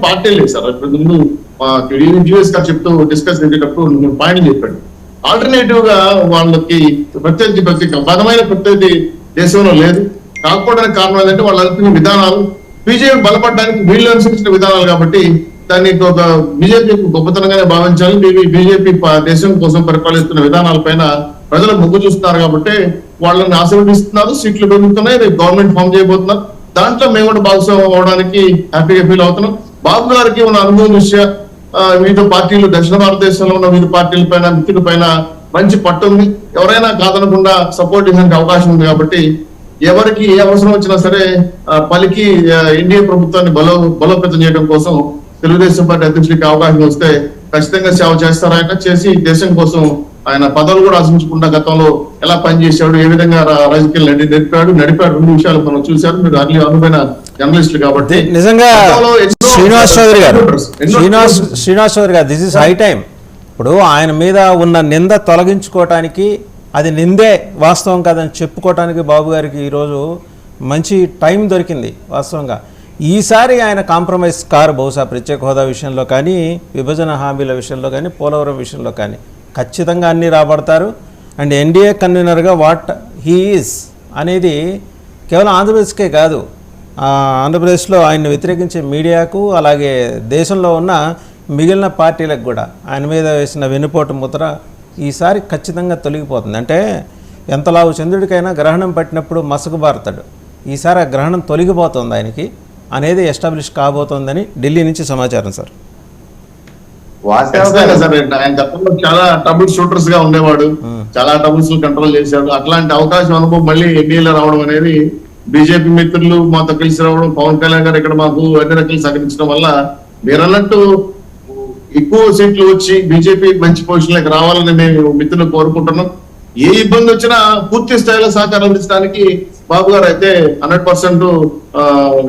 Party లేదు sir. ఇప్పుడు ముందు యూఎస్ గారు చెప్తూ డిస్కస్ చేసేటప్పుడు పాయింట్ చెప్పాడు. ఆల్టర్నేటివ్ గా వాళ్ళకి ప్రత్యర్థి బలమైన ప్రత్యర్థి దేశంలో లేదు. కాకపోవడానికి కారణం ఏంటంటే వాళ్ళు అనుకున్న విధానాలు బీజేపీ బలపడడానికి వీళ్ళు అనుసరించిన విధానాలు కాబట్టి దాన్ని ఒక బీజేపీ గొప్పతనంగానే భావించాలి. బీజేపీ దేశం కోసం పరిపాలిస్తున్న విధానాల పైన ప్రజలు మొగ్గు చూస్తున్నారు కాబట్టి వాళ్ళని ఆశీర్వదిస్తున్నారు. సీట్లు పెరుగుతున్నాయి, రేపు గవర్నమెంట్ ఫామ్ చేయబోతున్నారు. దాంట్లో మేము కూడా భాగస్వామ్యం అవడానికి హ్యాపీగా ఫీల్ అవుతున్నాం. బాబు గారికి ఉన్న అనుభవం దృష్ట్యా వివిధ పార్టీలు, దక్షిణ భారతదేశంలో ఉన్న వివిధ పార్టీల పైన, మిత్రుల పైన మంచి పట్టు ఉంది. ఎవరైనా కాదనకుండా సపోర్ట్ ఇవ్వడానికి అవకాశం ఉంది కాబట్టి ఎవరికి ఏ అవసరం వచ్చినా సరే పలికి ఎన్డీఏ ప్రభుత్వాన్ని బలోపేతం చేయడం కోసం తెలుగుదేశం పార్టీ అధ్యక్షుడికి అవకాశం వస్తే ఖచ్చితంగా సేవ చేస్తారు. ఆయన చేసి దేశం కోసం ఆయన పదవులు కూడా ఆశించకుండా గతంలో ఎలా పనిచేశాడు, ఏ విధంగా రాజకీయాలు నడిపాడు 2 విషయాలు మనం చూశారు. మీరు అన్ని అనుభవమైన జర్నలిస్టులు కాబట్టి నిజంగా శ్రీనివాస్ చౌదరి గారు దిస్ ఇస్ హై టైం. ఇప్పుడు ఆయన మీద ఉన్న నింద తొలగించుకోవటానికి, అది నిందే వాస్తవం కాదని చెప్పుకోవటానికి బాబు గారికి ఈరోజు మంచి టైం దొరికింది. వాస్తవంగా ఈసారి ఆయన కాంప్రమైజ్ కారు బహుశా ప్రత్యేక హోదా విషయంలో కానీ, విభజన హామీల విషయంలో కానీ, పోలవరం విషయంలో కానీ ఖచ్చితంగా అన్నీ రాబడతారు. అండ్ ఎన్డీఏ కన్వీనర్గా వాట్ హీ ఈజ్ అనేది కేవలం ఆంధ్రప్రదేశ్కే కాదు, ఆంధ్రప్రదేశ్లో ఆయన్ని వ్యతిరేకించే మీడియాకు, అలాగే దేశంలో ఉన్న మిగిలిన పార్టీలకు కూడా ఆయన మీద వేసిన వెన్నుపోటు ముద్ర ఈసారి ఖచ్చితంగా తొలగిపోతుంది. అంటే ఎంతలావు చంద్రుడికైనా గ్రహణం పట్టినప్పుడు మసకబారుతాడు. ఈసారి ఆ గ్రహణం తొలగిపోతుంది ఆయనకి అనేది ఎస్టాబ్లిష్ కాబోతోందని ఢిల్లీ నుంచి సమాచారం సార్. ఆయన గతంలో చాలా ట్రబుల్ షూటర్స్ గా ఉండేవాడు, చాలా ట్రబుల్స్ కంట్రోల్ చేశాడు. అట్లాంటి అవకాశం అనుభవం మళ్ళీ ఎన్డీఏలో రావడం అనేది బీజేపీ మిత్రులు మాతో కలిసి రావడం, పవన్ కళ్యాణ్ గారు ఇక్కడ మాకు అన్ని రకాలు సహకరించడం వల్ల మీరన్నట్టు ఎక్కువ సీట్లు వచ్చి బీజేపీ మంచి పొజిషన్లోకి రావాలని మేము మిత్రులు కోరుకుంటున్నాం. ఏ ఇబ్బంది వచ్చినా పూర్తి స్థాయిలో సహకారం అందించడానికి బాబు గారు అయితే 100%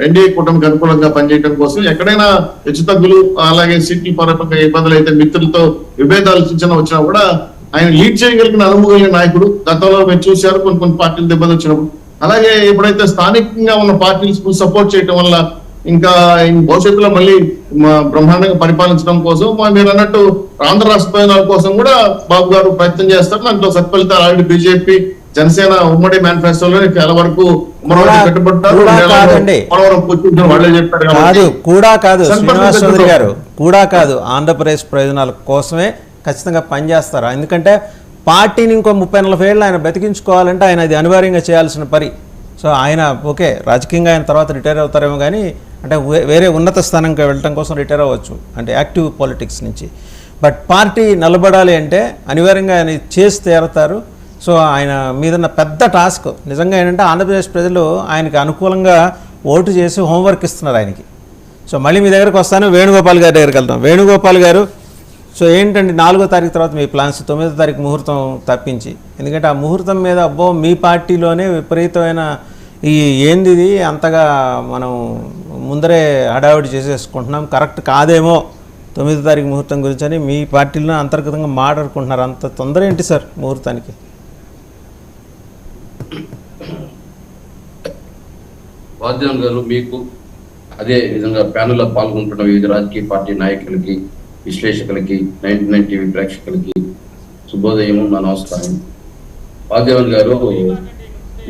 ఎన్డీఏ కూటమికి అనుకూలంగా పనిచేయడం కోసం ఎక్కడైనా హెచ్చుతగ్గులు, అలాగే సీట్ల పరంగా ఇబ్బందులు అయితే మిత్రులతో విభేదాలు సూచన వచ్చినా కూడా ఆయన లీడ్ చేయగలిగిన అనుభవం నాయకుడు. గతంలో మీరు చూశారు కొన్ని పార్టీలు ఇబ్బంది వచ్చినప్పుడు. అలాగే ఎప్పుడైతే స్థానికంగా ఉన్న పార్టీలు సపోర్ట్ చేయడం వల్ల ఇంకా భవిష్యత్తులో మళ్ళీ బ్రహ్మాండంగా పరిపాలించడం కోసం మీరు అన్నట్టు ఆంధ్ర రాష్ట్ర ప్రయోజనాల కోసం కూడా బాబు గారు ప్రయత్నం చేస్తారు. దాంట్లో సత్ఫలితాలు ఆల్రెడీ బీజేపీ జనసేన ఉమ్మడి మేనిఫెస్టోలో చాలా వరకు పెట్టుబడ్డారు. వాళ్ళే చెప్పారు శ్రీనివాస్ చౌదరి గారు కూడా కాదు, ఆంధ్రప్రదేశ్ ప్రయోజనాల కోసమే ఖచ్చితంగా పనిచేస్తారు. ఎందుకంటే పార్టీని ఇంకో 30-40 ఏళ్ళు ఆయన బతికించుకోవాలంటే ఆయన అది అనివార్యంగా చేయాల్సిన పని. సో ఆయన ఓకే రాజకీయంగా ఆయన తర్వాత రిటైర్ అవుతారేమో కానీ, అంటే వేరే ఉన్నత స్థానంకి వెళ్ళటం కోసం రిటైర్ అవ్వచ్చు, అంటే యాక్టివ్ పాలిటిక్స్ నుంచి. బట్ పార్టీ నిలబడాలి అంటే అనివార్యంగా ఆయన చేసి తీరుతారు. సో ఆయన మీదన్న పెద్ద టాస్క్ నిజంగా ఏంటంటే ఆంధ్రప్రదేశ్ ప్రజలు ఆయనకి అనుకూలంగా ఓటు చేసి హోంవర్క్ ఇస్తున్నారు ఆయనకి. సో మళ్ళీ మీ దగ్గరకు వస్తాను, వేణుగోపాల్ గారి దగ్గరికి వెళ్తాం. వేణుగోపాల్ గారు, సో ఏంటంటే 4వ తారీఖు తర్వాత మీ ప్లాన్స్, 9వ తారీఖు ముహూర్తం తప్పించి, ఎందుకంటే ఆ ముహూర్తం మీద అబ్బో మీ పార్టీలోనే విపరీతమైన ఏంది ఇది అంతగా మనం ముందరే హడావిడి చేసేసుకుంటున్నాం, కరెక్ట్ కాదేమో 9వ తారీఖు ముహూర్తం గురించి అని మీ పార్టీలో అంతర్గతంగా మాట్లాడుకుంటున్నారు. అంత తొందర ఏంటి సార్ ముహూర్తానికి? వాద్యం గారు, మీకు అదే విధంగా ప్యానెల్లో పాల్గొంటున్న వివిధ రాజకీయ పార్టీ నాయకులకి, విశ్లేషకులకి, 99 టీవీ ప్రేక్షకులకి శుభోదయం, నా నమస్కారం. వాద్యవన్ గారు,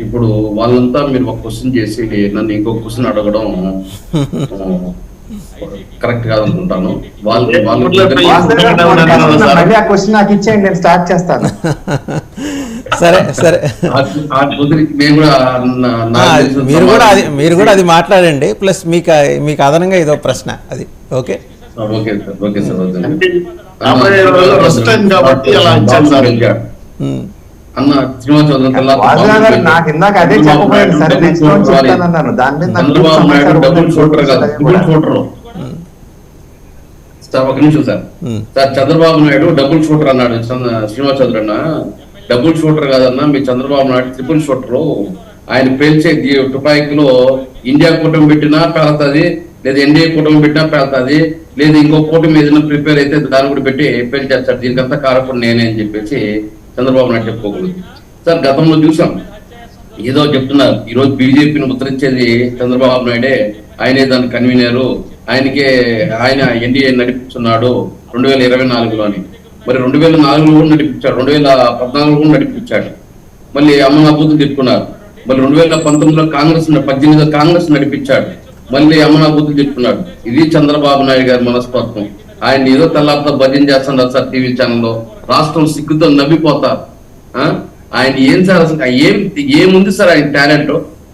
ఇప్పుడు వాళ్ళంతా మీరు ఒక క్వశ్చన్ చేసి నన్ను ఇంకో క్వశ్చన్ అడగడం కరెక్ట్ కాదనుకుంటాను. సరే సరే, మీరు కూడా అది మాట్లాడండి. ప్లస్ మీకు అదనంగా ఇదో ప్రశ్న అది. Okay okay sir, okay sir. అన్న శ్రీనివాస్ చంద్రబాబు నాయుడు డబుల్ షూటర్ కాదు, ట్రిపుల్ షూటర్ సార్. ఒక నిమిషం sir. Sir Chandrababu Naidu double shooter అన్నాడు శ్రీనివాస్ చౌదరి అన్న. డబుల్ షూటర్ కాదన్నా, మీ చంద్రబాబు నాయుడు ట్రిపుల్ షూటర్. ఆయన పేల్చే తుపాయిలో ఇండియా కూటమి పెట్టినా పేలుతుంది, లేదా ఎన్డీఏ కూటమి పెట్టినా పేలుతుంది, లేదా ఇంకో కూటమి ఏదైనా ప్రిపేర్ అయితే దాన్ని కూడా పెట్టి పేల్చేస్తాడు. దీనికంతా కారకుడు నేనే అని చెప్పేసి చంద్రబాబు నాయుడు చెప్పుకోకూడదు సార్. గతంలో చూసాం, ఏదో చెప్తున్నారు. ఈరోజు బీజేపీని ముద్రించేది చంద్రబాబు నాయుడే, ఆయనే దాని కన్వీనరు, ఆయన ఎన్డీఏ నడిపిస్తున్నాడు 2024లోని. మరి 2004లో కూడా నడిపించాడు, 2014లో కూడా నడిపించాడు. మళ్ళీ అమ్మ బూతులు తిట్టుకున్నారు. మళ్ళీ 2019లో 18లో కాంగ్రెస్ నడిపించాడు, మళ్ళీ అమ్మ బూతులు తిట్టుకున్నాడు. ఇది చంద్రబాబు నాయుడు గారి మనస్తత్వం. ఆయన ఏదో తెల్లారితో భజన చేస్తున్నారు సార్ టీవీ ఛానల్లో. రాష్ట్రం సిగ్గుతో నవ్విపోతారు. ఆయన ఏం సార్ అసలు ఏముంది సార్ ఆయన టాలెంట్?